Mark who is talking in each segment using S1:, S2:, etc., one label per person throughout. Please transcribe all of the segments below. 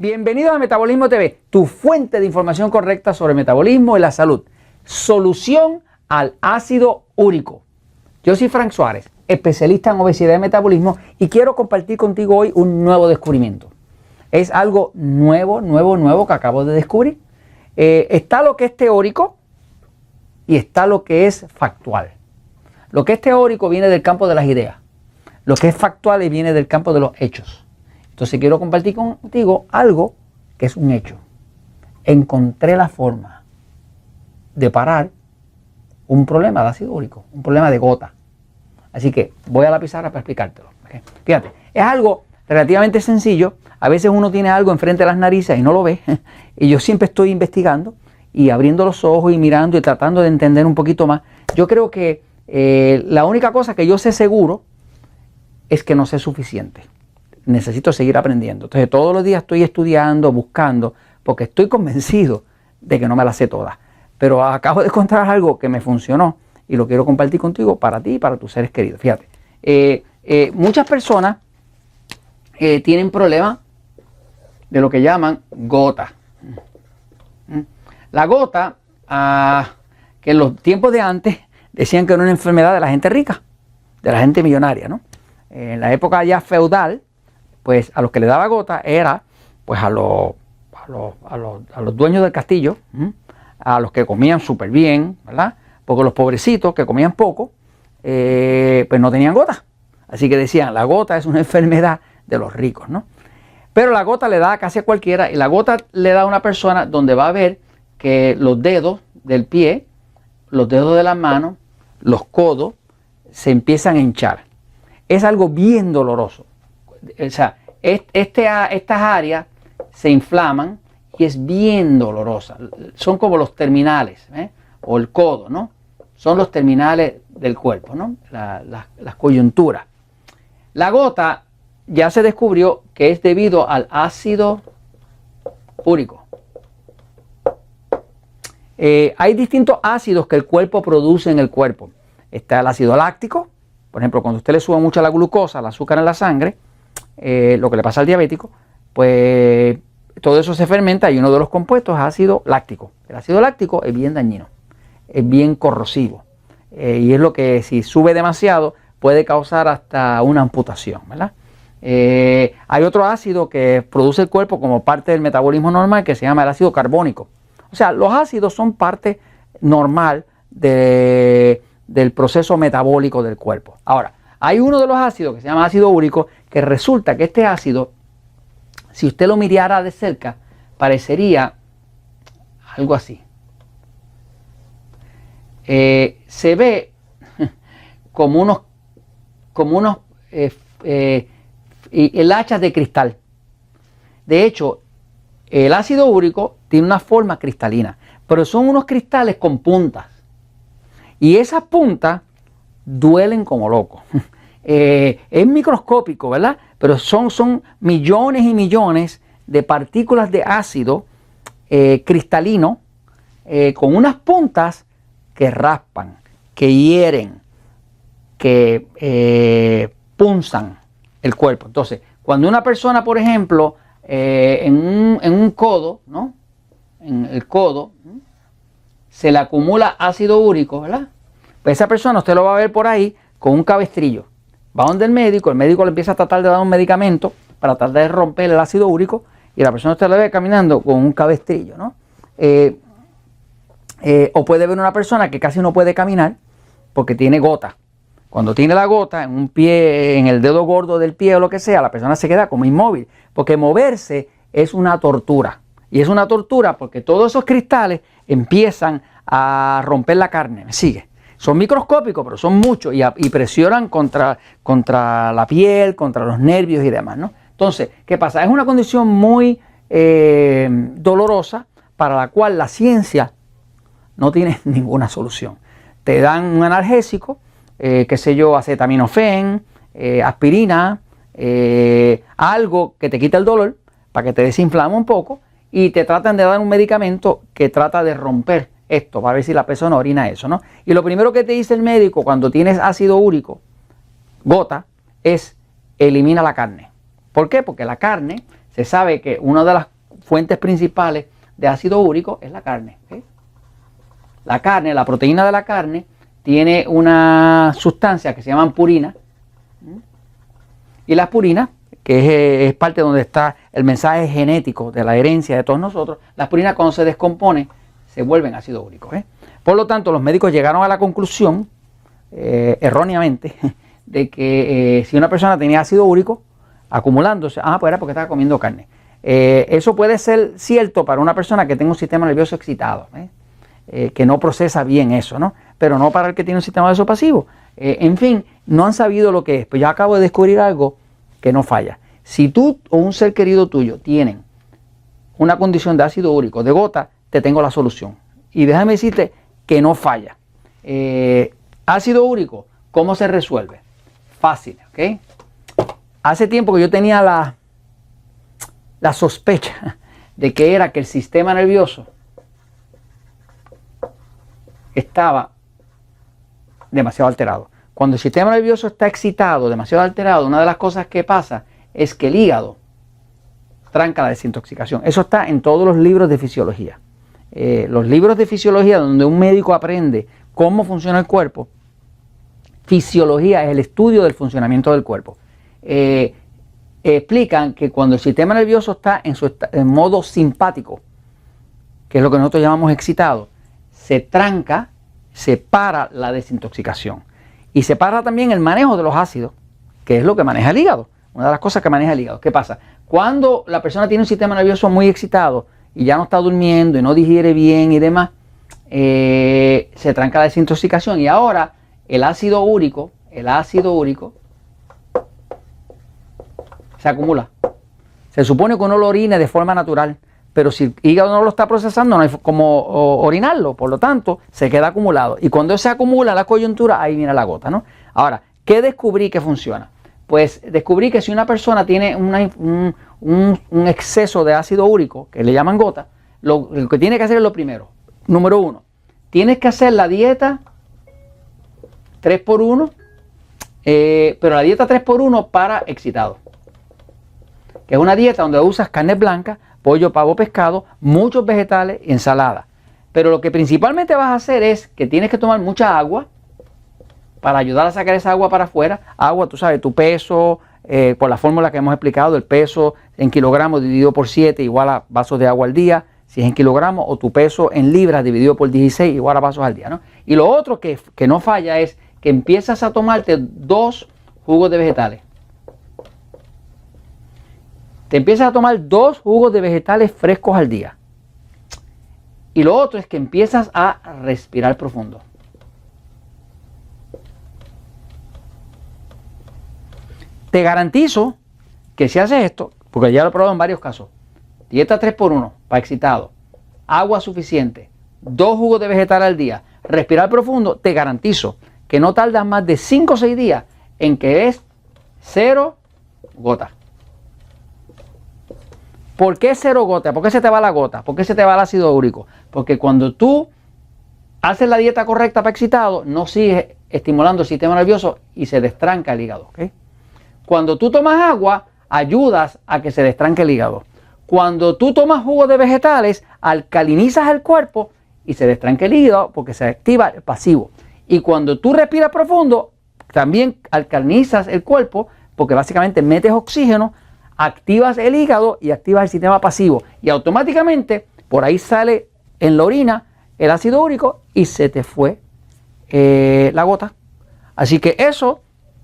S1: Bienvenidos a Metabolismo TV, tu fuente de información correcta sobre el metabolismo y la salud. Solución al ácido úrico. Yo soy Frank Suárez, especialista en obesidad y metabolismo, y quiero compartir contigo hoy un nuevo descubrimiento. Es algo nuevo que acabo de descubrir. Está lo que es teórico y está lo que es factual. Lo que es teórico viene del campo de las ideas. Lo que es factual viene del campo de los hechos. Entonces quiero compartir contigo algo que es un hecho. Encontré la forma de parar un problema de ácido úrico, un problema de gota. Así que voy a la pizarra para explicártelo. ¿Okay? Fíjate, es algo relativamente sencillo. A veces uno tiene algo enfrente de las narices y no lo ve. Y yo siempre estoy investigando y abriendo los ojos y mirando y tratando de entender un poquito más. Yo creo que la única cosa que yo sé seguro es que no sé suficiente. Necesito seguir aprendiendo. Entonces todos los días estoy estudiando, buscando, porque estoy convencido de que no me las sé todas. Pero acabo de encontrar algo que me funcionó y lo quiero compartir contigo para ti y para tus seres queridos. Fíjate, muchas personas tienen problemas de lo que llaman gota. La gota, que en los tiempos de antes decían que era una enfermedad de la gente rica, de la gente millonaria, ¿no? En la época ya feudal, pues a los que le daba gota era pues a los dueños del castillo, a los que comían súper bien, ¿verdad? Porque los pobrecitos que comían poco, pues no tenían gota. Así que decían, la gota es una enfermedad de los ricos, ¿no? Pero la gota le da casi a cualquiera, y la gota le da a una persona donde va a ver que los dedos del pie, los dedos de las manos, los codos, se empiezan a hinchar. Es algo bien doloroso. O sea, estas áreas se inflaman y es bien dolorosa. Son como los terminales, o el codo, ¿no? Son los terminales del cuerpo, ¿no? Las coyunturas. La gota ya se descubrió que es debido al ácido úrico. Hay distintos ácidos que el cuerpo produce en el cuerpo. Está el ácido láctico. Por ejemplo, cuando usted le sube mucho la glucosa, el azúcar en la sangre, lo que le pasa al diabético, pues todo eso se fermenta y uno de los compuestos es ácido láctico. El ácido láctico es bien dañino, es bien corrosivo, y es lo que si sube demasiado puede causar hasta una amputación, ¿verdad? Hay otro ácido que produce el cuerpo como parte del metabolismo normal que se llama el ácido carbónico. O sea, los ácidos son parte normal del proceso metabólico del cuerpo. Ahora, hay uno de los ácidos que se llama ácido úrico, que resulta que este ácido, si usted lo mirara de cerca, parecería algo así. Se ve como unos hilachas de cristal. De hecho, el ácido úrico tiene una forma cristalina, pero son unos cristales con puntas. Y esas puntas duelen como locos. Es microscópico, ¿verdad? Pero son millones y millones de partículas de ácido cristalino con unas puntas que raspan, que hieren, que punzan el cuerpo. Entonces, cuando una persona, por ejemplo, en un codo, ¿no? En el codo, se le acumula ácido úrico, ¿verdad? Pues esa persona usted lo va a ver por ahí con un cabestrillo. Va donde el médico le empieza a tratar de dar un medicamento para tratar de romper el ácido úrico, y la persona usted la ve caminando con un cabestrillo, ¿no? O puede ver una persona que casi no puede caminar porque tiene gota. Cuando tiene la gota en un pie, en el dedo gordo del pie o lo que sea, la persona se queda como inmóvil, porque moverse es una tortura. Y es una tortura porque todos esos cristales empiezan a romper la carne. ¿Me sigue? Son microscópicos, pero son muchos y presionan contra la piel, contra los nervios y demás, ¿no? Entonces, ¿qué pasa? Es una condición muy dolorosa para la cual la ciencia no tiene ninguna solución. Te dan un analgésico, qué sé yo, acetaminofén, aspirina, algo que te quita el dolor para que te desinflame un poco, y te tratan de dar un medicamento que trata de romper esto, para ver si la persona orina eso, ¿no? Y lo primero que te dice el médico cuando tienes ácido úrico, gota, es elimina la carne. ¿Por qué? Porque la carne Se sabe que una de las fuentes principales de ácido úrico es la carne. La carne, la proteína de la carne, tiene una sustancia que se llama purina. Y la purina, que es parte donde está el mensaje genético de la herencia de todos nosotros, las purinas cuando se descomponen se vuelven ácido úrico. Por lo tanto, los médicos llegaron a la conclusión, erróneamente, de que si una persona tenía ácido úrico acumulándose, pues era porque estaba comiendo carne. Eso puede ser cierto para una persona que tenga un sistema nervioso excitado, que no procesa bien eso, ¿no? Pero no para el que tiene un sistema nervioso pasivo. En fin, no han sabido lo que es. Pues yo acabo de descubrir algo que no falla. Si tú o un ser querido tuyo tienen una condición de ácido úrico, de gota, te tengo la solución. Y déjame decirte que no falla. Ácido úrico, ¿cómo se resuelve? Fácil, ¿ok? Hace tiempo que yo tenía la sospecha de que era que el sistema nervioso estaba demasiado alterado. Cuando el sistema nervioso está excitado, demasiado alterado, una de las cosas que pasa es que el hígado tranca la desintoxicación. Eso está en todos los libros de fisiología. Los libros de fisiología donde un médico aprende cómo funciona el cuerpo. Fisiología es el estudio del funcionamiento del cuerpo. Explican que cuando el sistema nervioso está en modo simpático, que es lo que nosotros llamamos excitado, se tranca, se para la desintoxicación. Y se para también el manejo de los ácidos, que es lo que maneja el hígado. Una de las cosas que maneja el hígado. ¿Qué pasa? Cuando la persona tiene un sistema nervioso muy excitado y ya no está durmiendo y no digiere bien y demás, se tranca la desintoxicación y ahora el ácido úrico se acumula. Se supone que uno lo orine de forma natural, pero si el hígado no lo está procesando, no hay como orinarlo, por lo tanto, se queda acumulado. Y cuando se acumula la coyuntura, ahí viene la gota, ¿no? Ahora, ¿qué descubrí que funciona? Pues descubrí que si una persona tiene un exceso de ácido úrico, que le llaman gota, lo que tiene que hacer es lo primero. Número 1, tienes que hacer la dieta 3x1, pero la dieta 3x1 para excitado. Que es una dieta donde usas carne blanca, pollo, pavo, pescado, muchos vegetales y ensalada. Pero lo que principalmente vas a hacer es que tienes que tomar mucha agua para ayudar a sacar esa agua para afuera. Agua, tú sabes, tu peso, por la fórmula que hemos explicado, el peso en kilogramos dividido por 7 igual a vasos de agua al día, si es en kilogramos, o tu peso en libras dividido por 16 igual a vasos al día, ¿no? Y lo otro que no falla es que empiezas a tomarte 2 jugos de vegetales. Te empiezas a tomar 2 jugos de vegetales frescos al día. Y lo otro es que empiezas a respirar profundo. Te garantizo que si haces esto, porque ya lo he probado en varios casos, dieta 3x1 para excitado, agua suficiente, 2 jugos de vegetal al día, respirar profundo, te garantizo que no tardas más de 5 o 6 días en que es 0 gotas. ¿Por qué 0 gotas? ¿Por qué se te va la gota? ¿Por qué se te va el ácido úrico? Porque cuando tú haces la dieta correcta para excitado, no sigues estimulando el sistema nervioso y se destranca el hígado, ¿okay? Cuando tú tomas agua, ayudas a que se destranque el hígado. Cuando tú tomas jugo de vegetales, alcalinizas el cuerpo y se destranca el hígado porque se activa el pasivo. Y cuando tú respiras profundo, también alcalinizas el cuerpo porque básicamente metes oxígeno, activas el hígado y activas el sistema pasivo. Y automáticamente por ahí sale en la orina el ácido úrico y se te fue la gota. Así que eso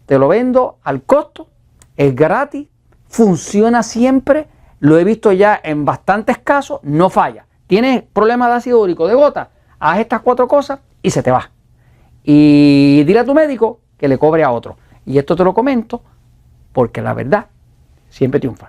S1: te lo vendo al costo, es gratis, funciona siempre, lo he visto ya en bastantes casos, no falla. Tienes problemas de ácido úrico, de gota, haz estas 4 cosas y se te va. Y dile a tu médico que le cobre a otro. Y esto te lo comento porque la verdad siempre triunfa.